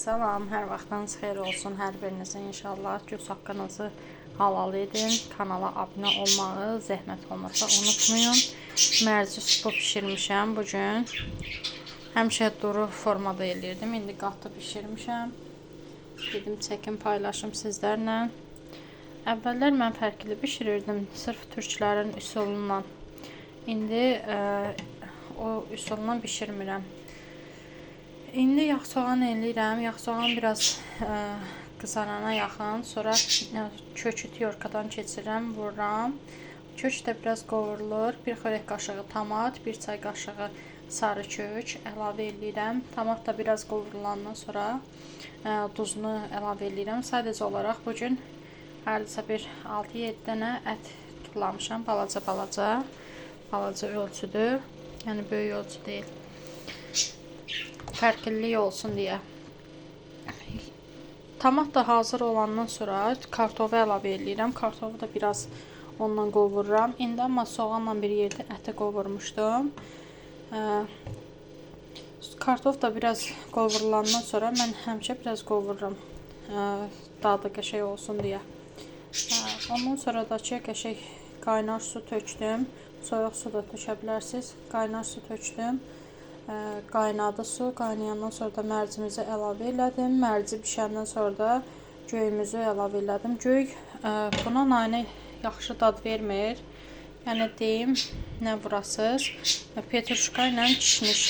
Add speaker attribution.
Speaker 1: Salam, hər vaxtınız xeyir olsun hər birinizin inşallah. Göz haqqınızı halal edin. Kanala abunə olmağı, zəhmət olmasa unutmayın. Mərci supu bişirmişəm bugün. Həmişə duru formada eləyirdim. İndi qatı bişirmişəm. Dedim çəkim paylaşım sizlərlə. Əvvəllər mən fərqli bişirirdim. Sırf türklərin üsulundan. İndi o üsulundan bişirmirəm. İndi yağ soğan eləyirəm. Yağ soğan biraz qızarana yaxın. Sonra kökü tyorkadan keçirirəm, vururam. Kök də biraz qovurulur. Bir xörək qaşığı tomat, bir çay qaşığı sarı kök əlavə eləyirəm. Tomat da biraz qovurulandan sonra duzunu əlavə eləyirəm. Sadəcə olaraq bugün hardasa bir 6-7 dənə ət tutulamışam. Balaca ölçüdür. Yəni böyük ölçü deyil. Fərqlilik olsun deyə. Tomat da hazır olandan sonra kartofu əlavə eləyirəm. Kartofu da biraz ondan qovururam. İndi amma soğanla bir yerdə əti qovurmuşdum. Kartof da biraz qovurulandan sonra mən həmişə biraz qovururam. Dadı qəşəng olsun deyə. Ondan sonra da qəşəng qaynar su tökdüm. Soyuq su da tökə bilərsiniz. Qaynar su tökdüm. Qaynadı su. Qaynayandan sonra da mərcimizi əlavə elədim. Mərci bişəndən sonra da göyümüzü əlavə elədim. Göy buna naynə yaxşı dad vermir. Yəni deyim, nə vurasız. Petruşka ilə kişniş.